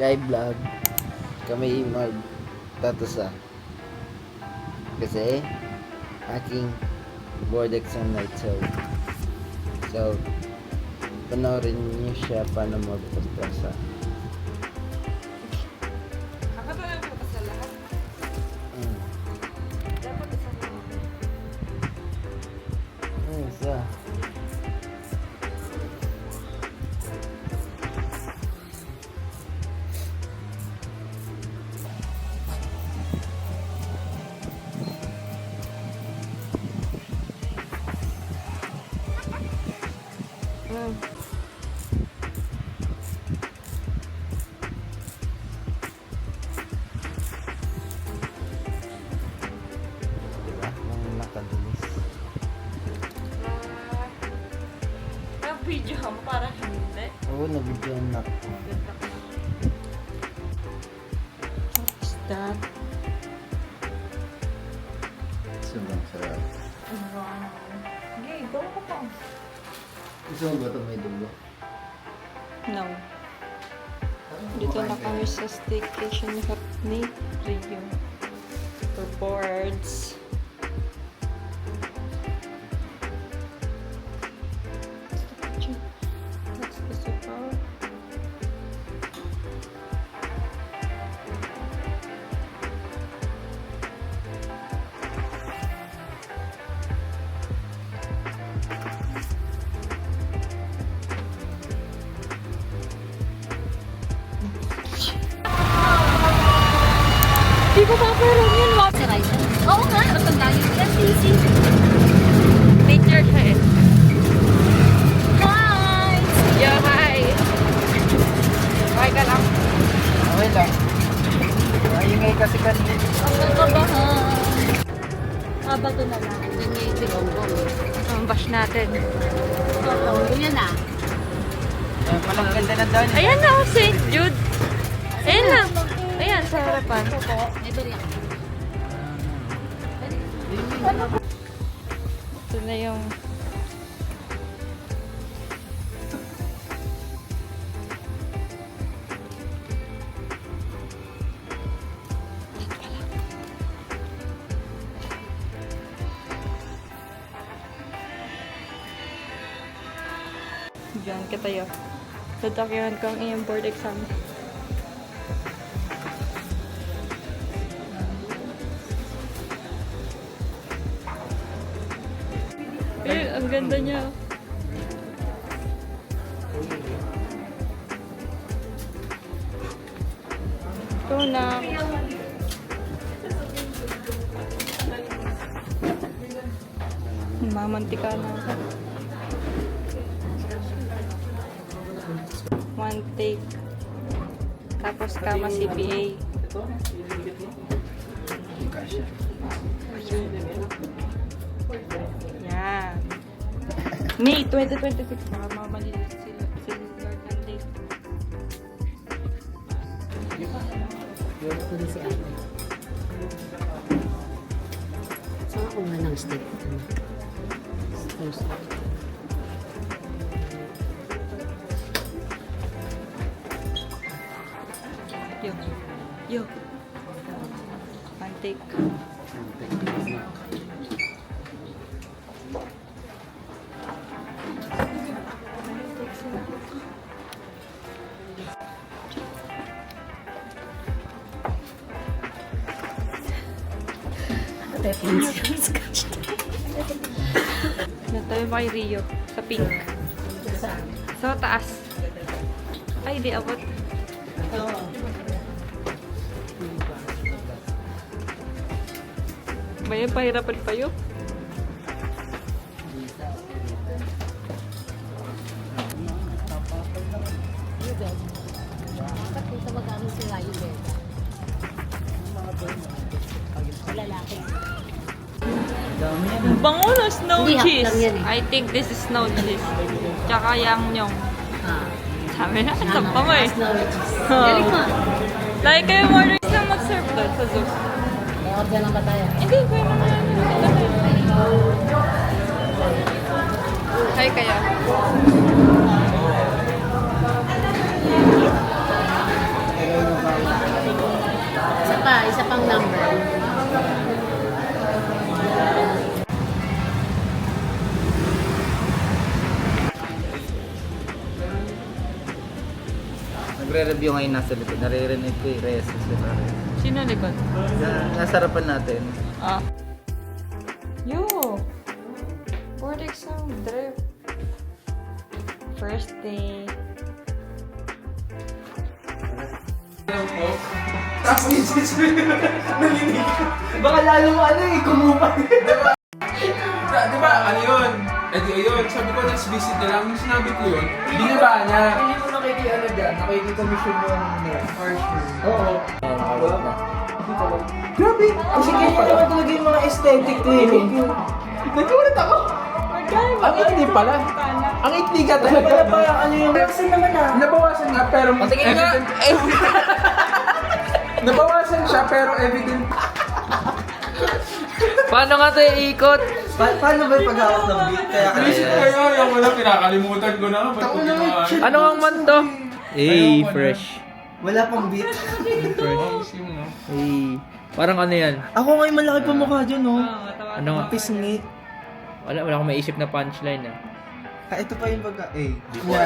Sky Vlog, kami magtatusa. Kasi, aking board exam night show. So, panoorin niyo siya paano magtatusa. Dapat na lang po sa lahat. Dapat isa lang. Isa. Diba? Kung nakadilis. Nag-video mo para hindi. Oo, nabigyan na. Ganda ko. What is that? Sobrang sarap. Wow. Okay, go ko pa. Gusto mo ba ito may dulo? No. Dito na kami sa staycation ni Rio. For boards. That's the sofa. Di ko paparoon yun, wag. Si Raisa. Oo nga, ang dami. That's easy. Nature siya eh. Hi! Yo, hi! Okay ka lang? Okay lang. Ingay kasi kanina. Ang nakabahan. Bato na lang. Yun nga yung sinonggong. Ang bash natin. Oo, yun na. Palang ganda na doon. Ayan na, oh, St. Jude. Ayan na. Ayan, sa harapan. Ito rin. Ito na yung... Diyan ka tayo. Tatakyahan ko ang iyong board exam. Eh, ang ganda niya. Ito na. Mamantika na ako. One take. Tapos kama CPA. Kasha. Yan. May 2026. Baka mamalilit sila. Sila Lord ng date. Ito rin si ate. Saan ako nga ng stick? Yo. Yo. One take. Natayo ba kay Rio? Sa pink. Sa taas. Ay, di abot. May pahirapan pa yun. Bakit dito mag-ano si Ryan Berta? Lalaki. Bango na snow Hindi, cheese. lang yan eh. I think this is snow cheese. Tsaka yangnyong. Ah. Sabi na, sa bango eh. Snow cheese. Oh. Galing mo. Like kayo order na mag-serve doon sa zoo. Order lang ba tayo? Hindi, pwede naman. Hi kaya. Magre-review ngayon nasa likod. Naririnig ko yung Reyes. Sino likod? Nasa harapan natin. Ah. Yo! Board exam trip. First day. Tapos nalinig. Baka lalo mo kumupal. Di ba, ano yun? Eh di ayun, sabi ko next visit na lang. Yung sinabi ko yun, binaba niya. Hindi mo nakikita dyan. Nakikita-commission yung first year. Oo. Grabe! Kasi kaya naman talaga yung mga aesthetic to eh. Nagulat ako. Ang ikli pala. Ang ikli ka talaga. Wala pa ano yung... Kasi naman ah. Nabawasan nga pero... Patingin nga! Nabawasan siya pero evident. Paano nga tayo ikot? Paano ba yung paghawak ng beat? Kaya Visit kayo, yung wala pinakalimutan ko na. Ba't ko ginawa? Ano ang man to? Hey, fresh. Wala pang beat. Oh, sim, no? Hey, parang ano yan? Ako ngayon malaki pa mukha dyan, no? Ano nga? Pisngi. Wala akong maisip na punchline ah. Ito pa yung pagka... Eh, before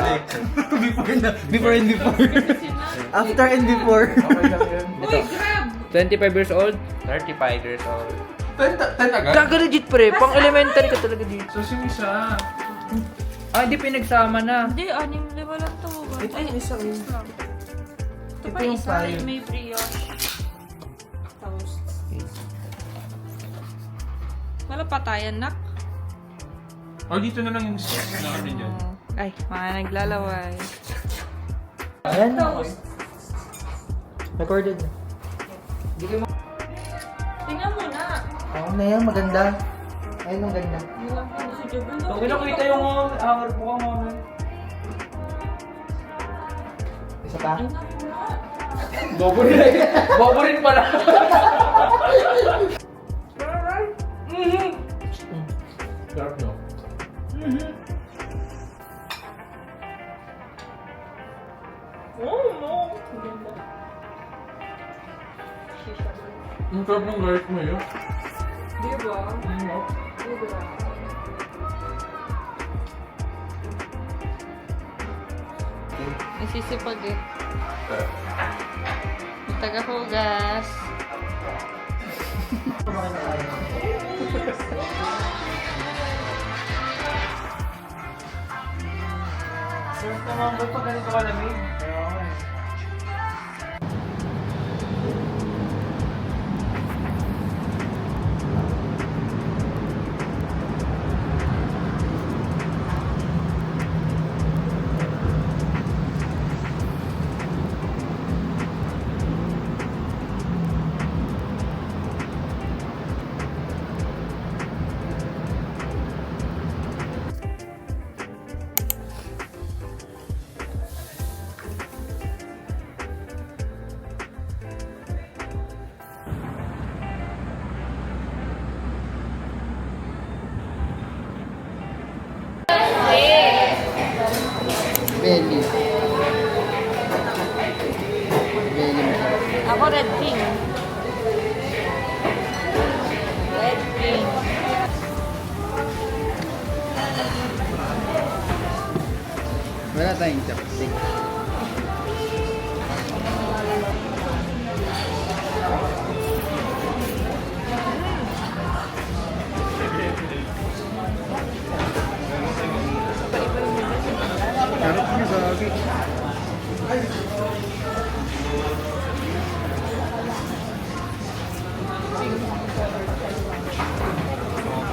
na. Before and before. After and before. Okay lang yun. Uy, grab! 25 years old? 35 years old. 10 agad? Gaga legit pre, pang elementary ka talaga dito. So, sim isa. Ah, hindi pinagsama na. Hindi, 6-5 lang to. Ito yung isa yun. Ito Ito pa yung isa, five. may brioche. Toast. Wala patayan, nak. O, dito na lang yung sauce na kami dyan. Ay, mga naglalaway. Ayan. Recorded. Tingnan mo na. Oo na yan, maganda. Ayun ang ganda. Okay na kita yung hour po ka mga. Isa pa? Bobo rin. Bobo rin pala. Sarap, no? Ang sarap ng garlic mo yun. Diba? Ano? Diba? Nasisipag eh. May taga-hugas. Sarap naman ba pag ganito ka lamig? Belly. Belly. Ako red king. Red king. Wala tayong chopstick. Sarap niya gagi.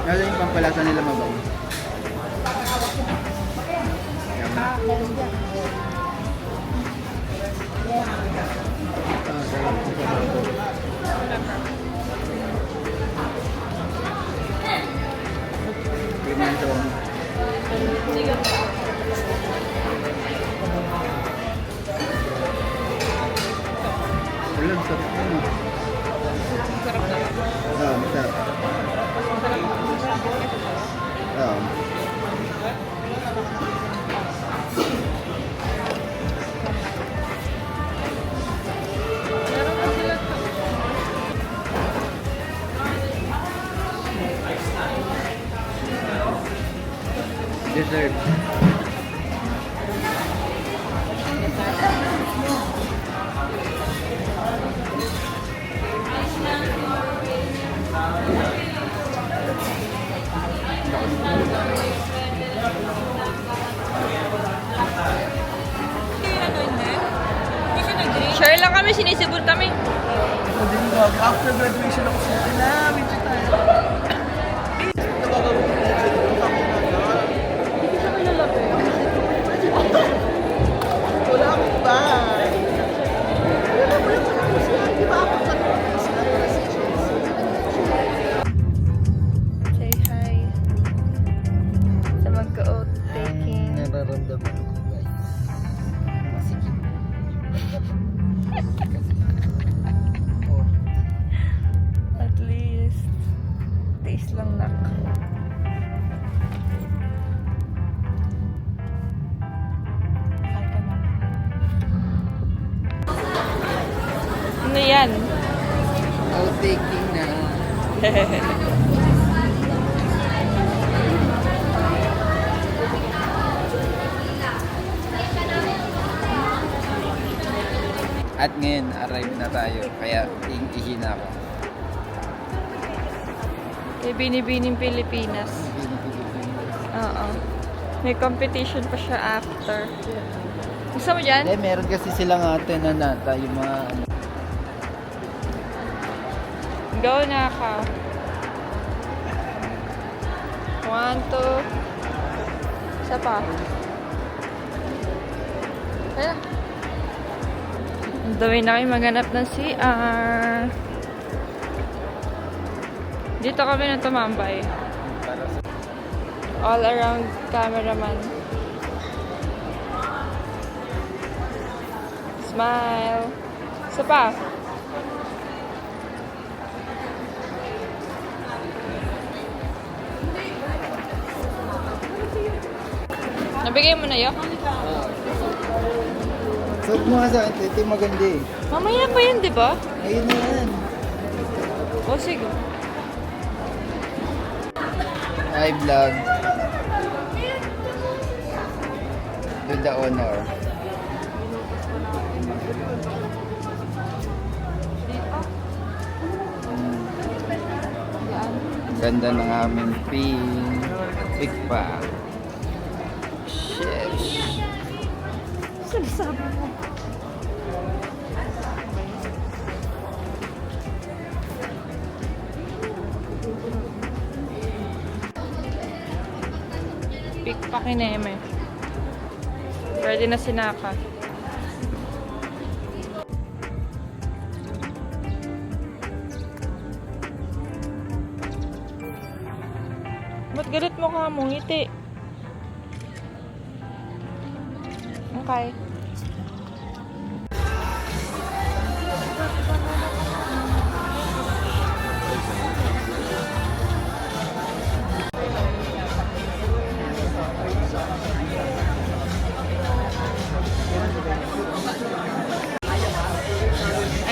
Lalo yung pampalasa nila mabaw. Ganyan sa mga. Wala, sarap na. Sarap na. Masarap. Meron pa sila to. Dessert. Share lang kami, sinisibol kami. After graduation ako sa na, medyo tayo. Wala akong bag. Say hi sa magka-oat taking. Nararamdaman ko guys. Masikip. Oh. At least, taste lang nak. Ano yan? Out taking na. At ngayon, arrive na tayo. Kaya, ihi na ako. Kay Binibining Pilipinas. Oo. May competition pa siya after. Gusto mo dyan? Eh, meron kasi silang ate na nata, yung mga ano. Go na ka. 1, 2. Isa pa. Ayan. Ang dami na kayo maghanap ng CR. Dito kami na tumambay. All around cameraman. Smile. Isa pa. Nabigay mo na yun? So, mga sa akin, ito yung maganda eh. Mamaya pa yun, di ba? Ayun na yan. O, sige. Hi, vlog. Do the honor. Ganda ng aming pin. Pick pa. Sheesh. Sinasabi mo. Pick pa kineme. Ready na sinaka. Ba't galit mo ka mo? Ngiti. Okay.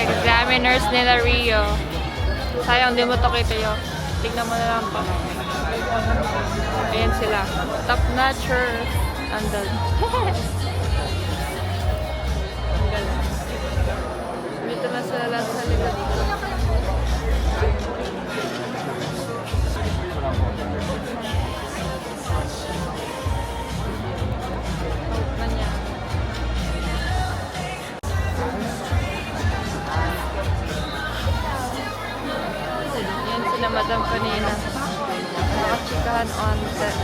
Examiners nila Rio. Sayang, di mo to kita yun. Tignan mo na lang pa. Ayan sila. Top notchers. Andal. Dito na sila lahat sa likod. Out na niya. Yan sila Madam kanina. Nakachikahan on set.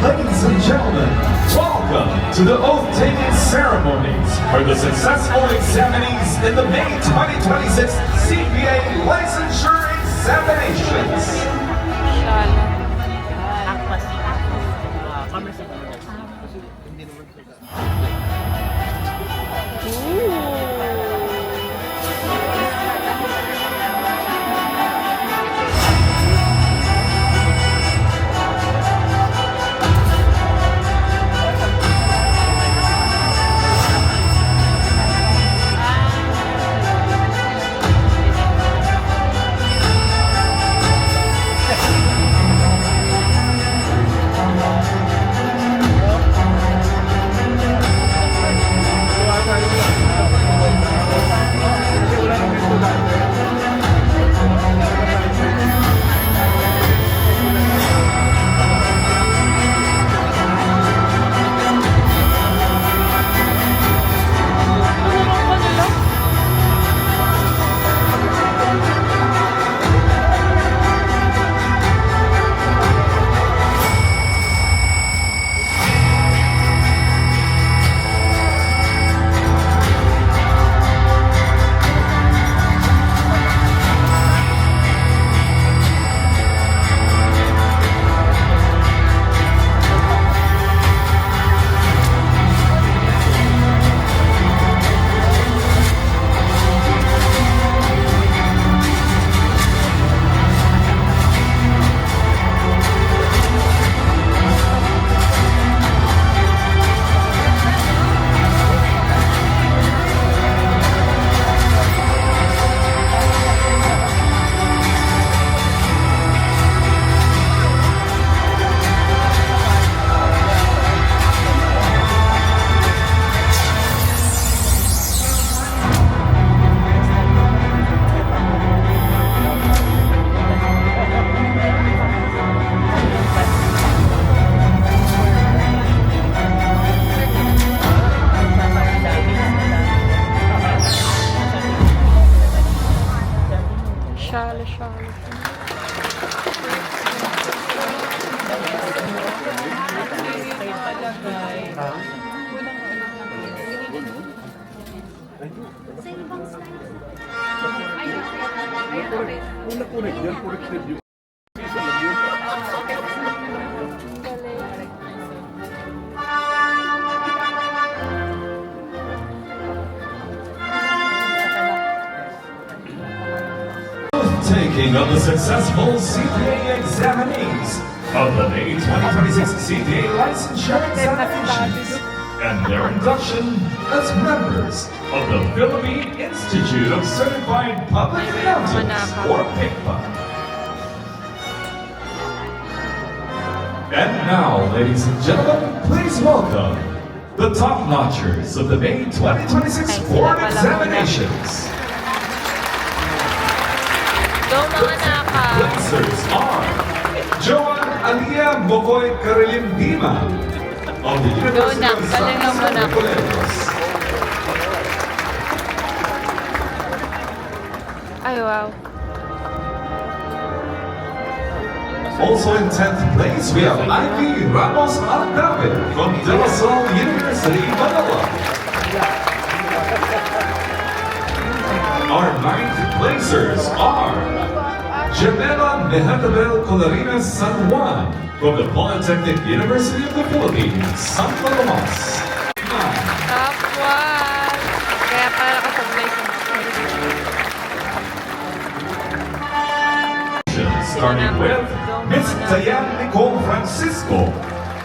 Ladies and gentlemen, welcome to the oath-taking ceremonies for the successful examinees in the May 2026 CPA Licensure Examinations. Shala. Ooh. Taking of the successful CPA examinees of the May 2026 CPA licensure examinations and their induction as members of the Philippine Institute of Certified Public Accountants, or PICPA. And now, ladies and gentlemen, please welcome the top-notchers of the May 2026 board examinations. Go mga naka! Placers are Joan Alia Mokoy Caroline Dima of the University Nak, of San galingan mo, Nak. Nicolas. Ay, wow. Also in 10th place, we have Ivy Ramos Aldavid from De La Salle University, Manila. Our 9th placers are Gemela Mehatabel Colarinas San Juan from the Polytechnic University of the Philippines, Santa Tomas. Top 1! Kaya para ka sa place. Starting with Ms. Diane Nicole Francisco,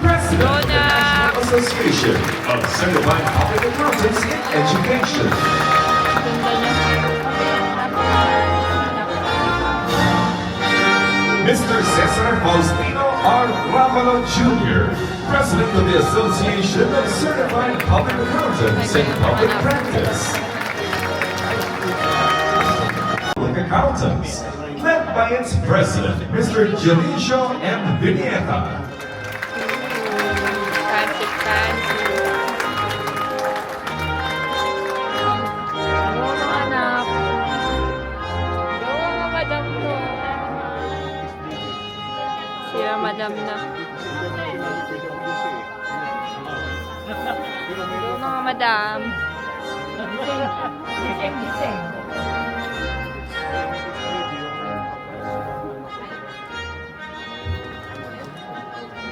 President of the National Association of Certified Public Accountants in Education. Ganda niya. Mr. Cesar Faustino R. Ravalo Jr., President of the Association of Certified Public Accountants in Public Practice. Public Accountants, led by its President, Mr. Dionisio M. Vinieta. Fancy, fancy. Go mga anak. Go mga madam ko. Siya madam na. Go mga madam.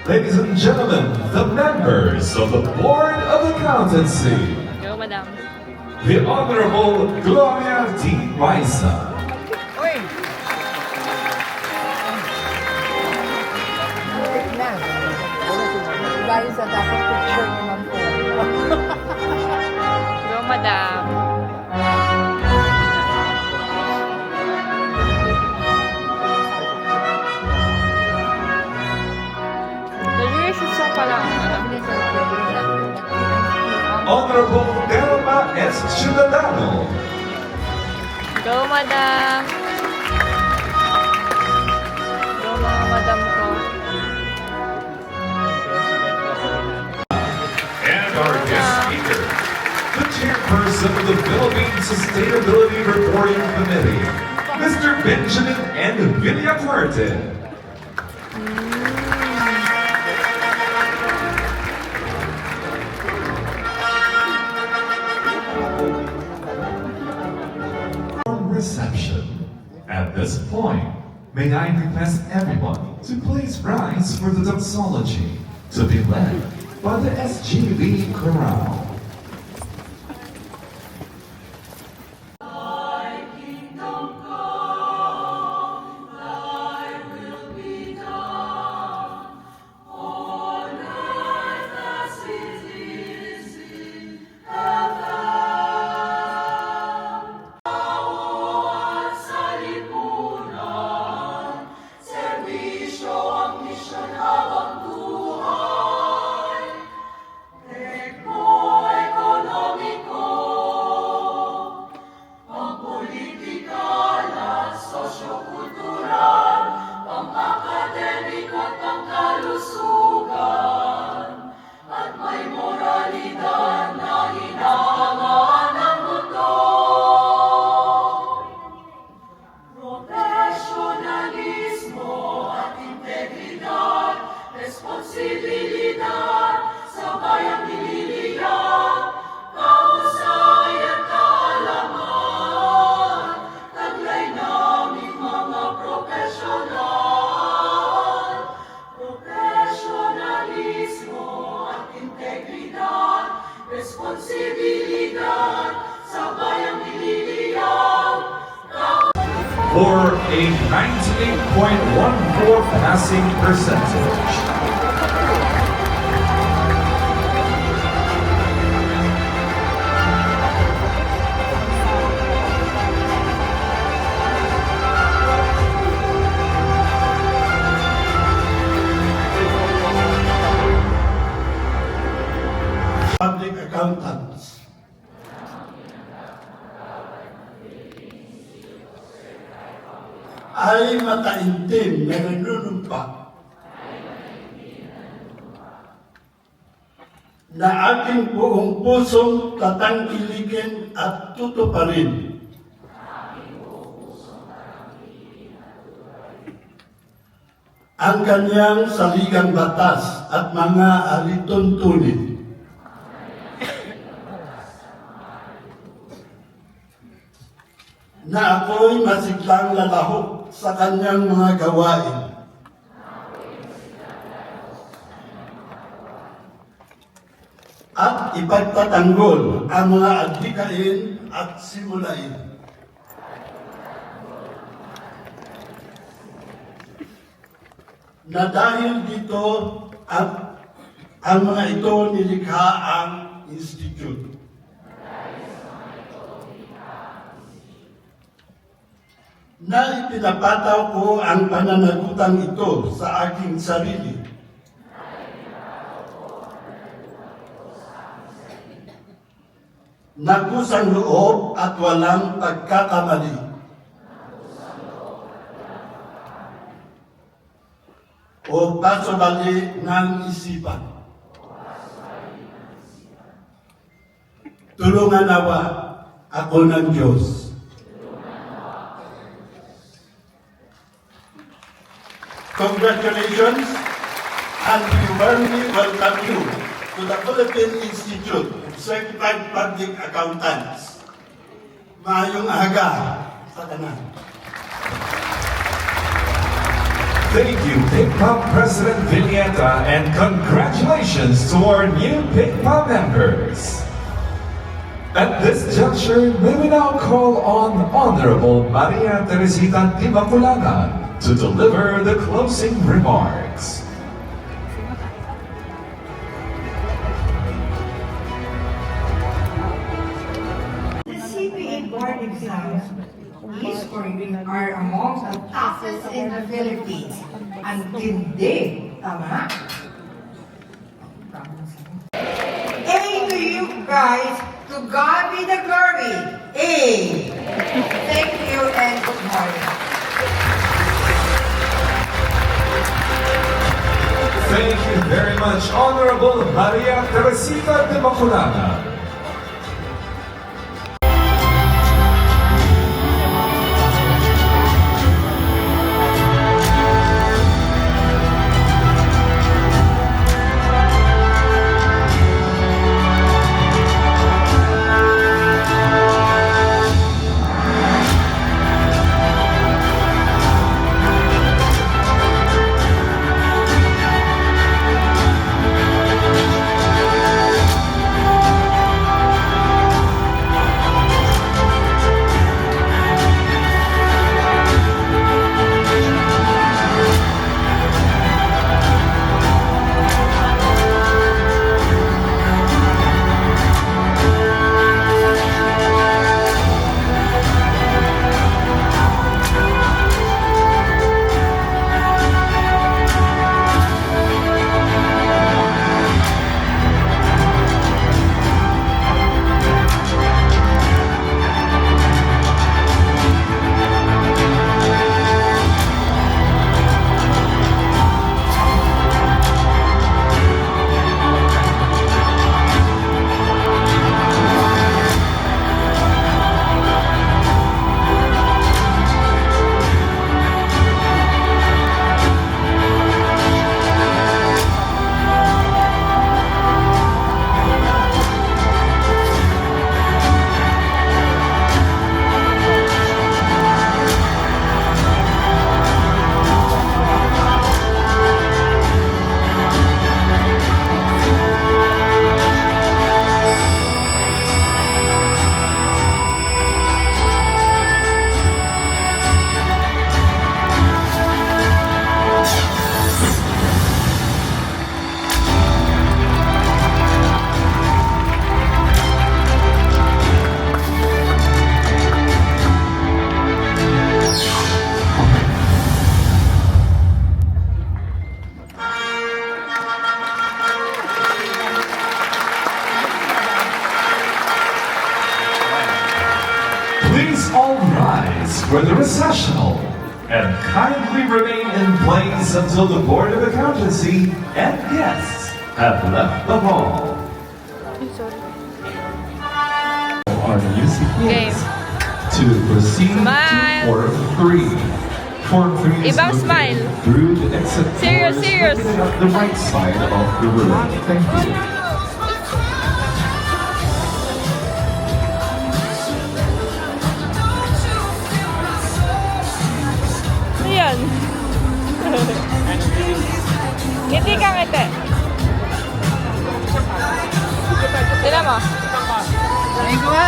Ladies and gentlemen, the members of the Board of Accountancy, Go madam. the Honorable Gloria D. Maisa. Dahil sa dapat picture naman po. Go madam. Graduation song pala. Honorable Delma S. Ciudadano. Go madam. Go mga madam ko. And our guest speaker, the chairperson of the Philippine Sustainability Reporting Committee, Mr. Benjamin N. Villafuerte. Reception. At this point, may I request everyone to please rise for the doxology to be led by the SGV Chorale. Professional a 98.14 passing percentage. Public accountants. Ay mataimtim na nagnunumpa na aking buong pusong tatangkilikin at tutuparin ang kanyang saligang batas at mga alituntunin. Na ako'y masiglang lalahok sa kanyang mga gawain. At ipagtatanggol ang mga adhikain at simulain. Na dahil dito ang mga ito nilikha ang institute. Na ipinapataw ko ang pananagutan ito sa aking sarili. Na kusang loob at walang pagkakamali. O pasabali ng isipan. Tulungan nawa ako ng Diyos. Congratulations, and we warmly welcome you to the Philippine Institute of Certified Public Accountants. Maayong aga sa tanan. Thank you, PICPA President Villeta, and congratulations to our new PICPA members. At this juncture, may we now call on Honorable Maria Teresita Timaculangan to deliver the closing remarks. The CPA board exams are among the toughest in the Philippines. Ang tindi, tama? A to you guys, to God be the glory. A. Thank you and good morning. Thank you very much, Honorable Maria Teresita Timaculangan. kindly remain in place until the Board of Accountancy and guests have left the hall. Our music Game. to proceed Smile. to Form 3. Form 3 is Ibang located smile. through the exit Serious, doors serious. located at the right side of the room. Thank you. Ano yan? Ngiti ka, ngiti. Tignan mo. Ayun ko nga.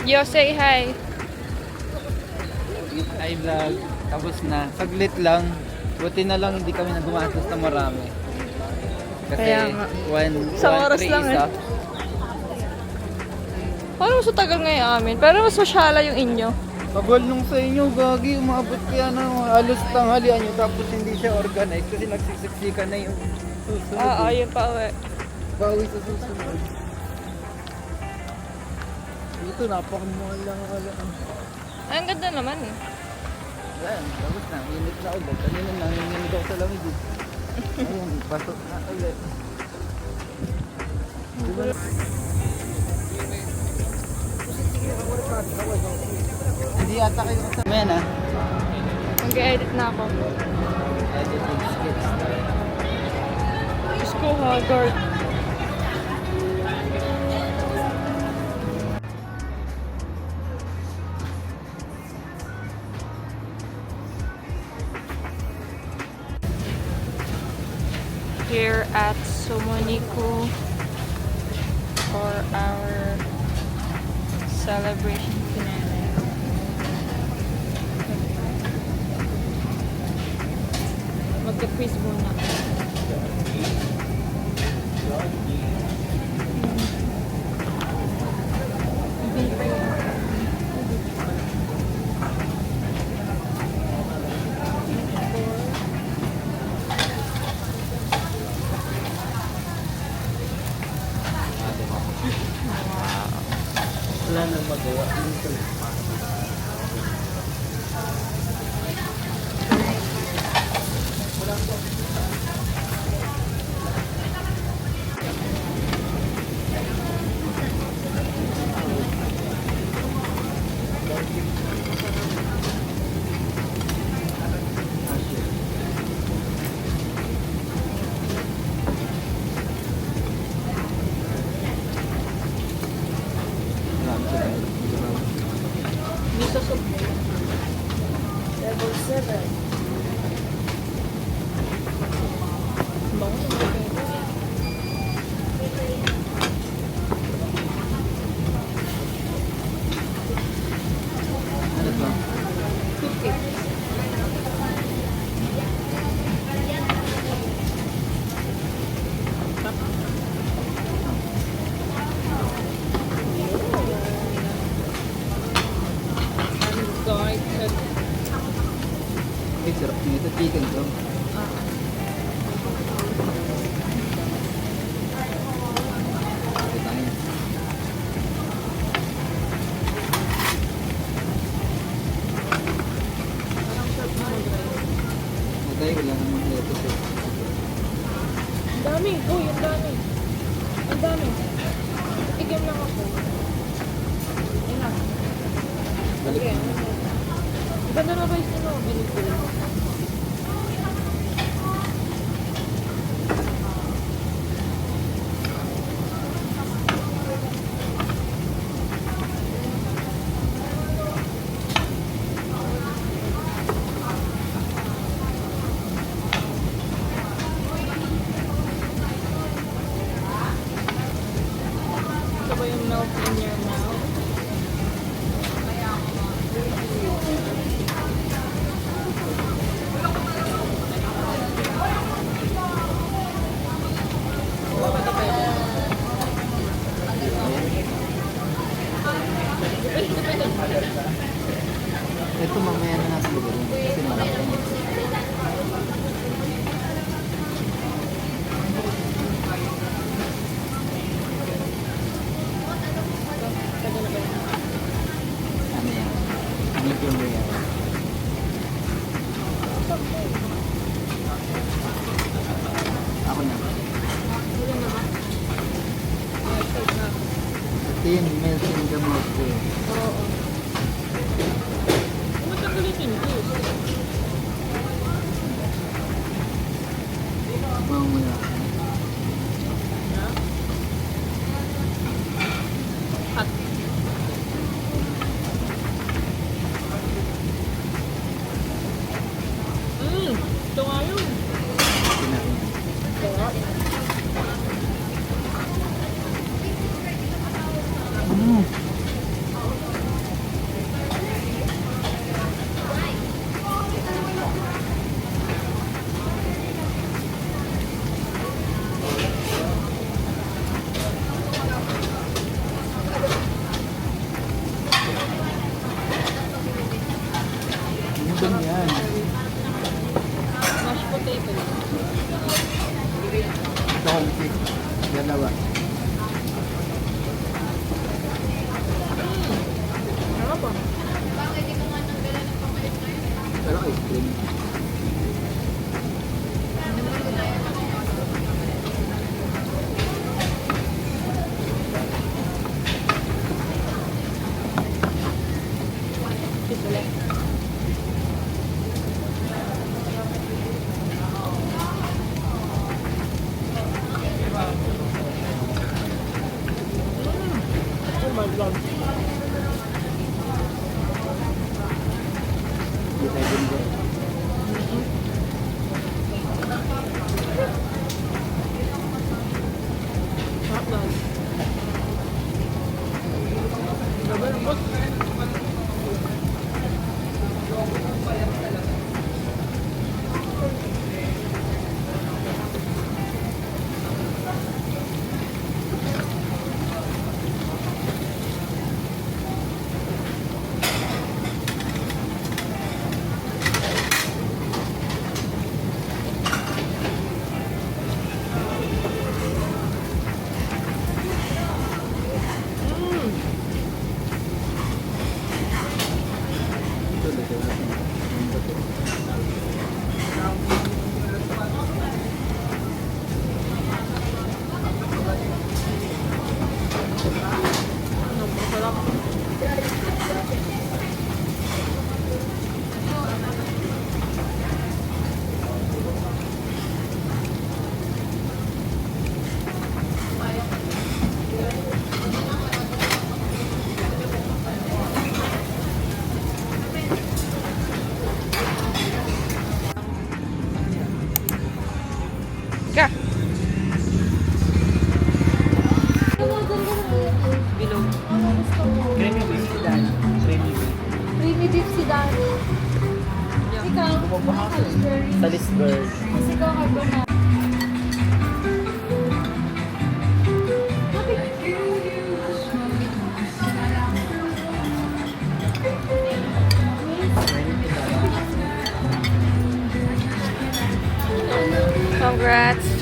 Yo, say hi. Ay vlog. Tapos na. Saglit lang. Buti na lang hindi kami nagumatos na marami. Kasi Kaya nga. Isang oras lang eh. Parang mas tagal ngayon amin. Pero mas masyala yung inyo. Tagal nung sa inyo, gagi. Umabot kaya na halos tanghalian nyo. Tapos hindi siya organized kasi nagsisiksikan na yung susunod. Oo, yun pa uwi. Bawi sa susunod. Ito, napakamahal lang wala. Ay, ang ganda naman eh. Ayan, tapos na. Init na ulit. Kanina nanginginig ako sa lamig eh. Ayun, pasok na ulit. Hindi ata kayo kasama yan ah. Mag-edit na ako. Editing skits. Diyos ko, Haggard. Here at Somonico for our celebration finale. Magka-quiz muna. Wala nang magawa. Dito sa Level 7. Bango sa Ano to? Ay, sarap nito. Chicken to. Okay tayo. Matay, wala namang lettuce eh. Ang dami. Uy, ang dami. Ang dami. Tigam lang ako. Ayun na. Okay. Ganda na ba yung sino? Binibili. Ito ba yung melt in your mouth? Ito mamaya na natin gawin kasi malaki. Thin melt in the mouth ko. Oo. Matanggal yung tintus. Mamaya. At ito nga yun. Kinain. Sarap. Ano ba yan? Mashed potato. Ito ang cake. Dalawa. Sarap ah. Pero ice cream. Oh my God. Hindi tayo gundo. Sarap guys. Grabe, lambot. Ito, dalawa. Masarap. Ka. Bilog. Creamy beef si Dan. Creamy beef. Creamy beef si Danny. Ikaw, Salisbury. kasi ikaw carbonara. Congrats.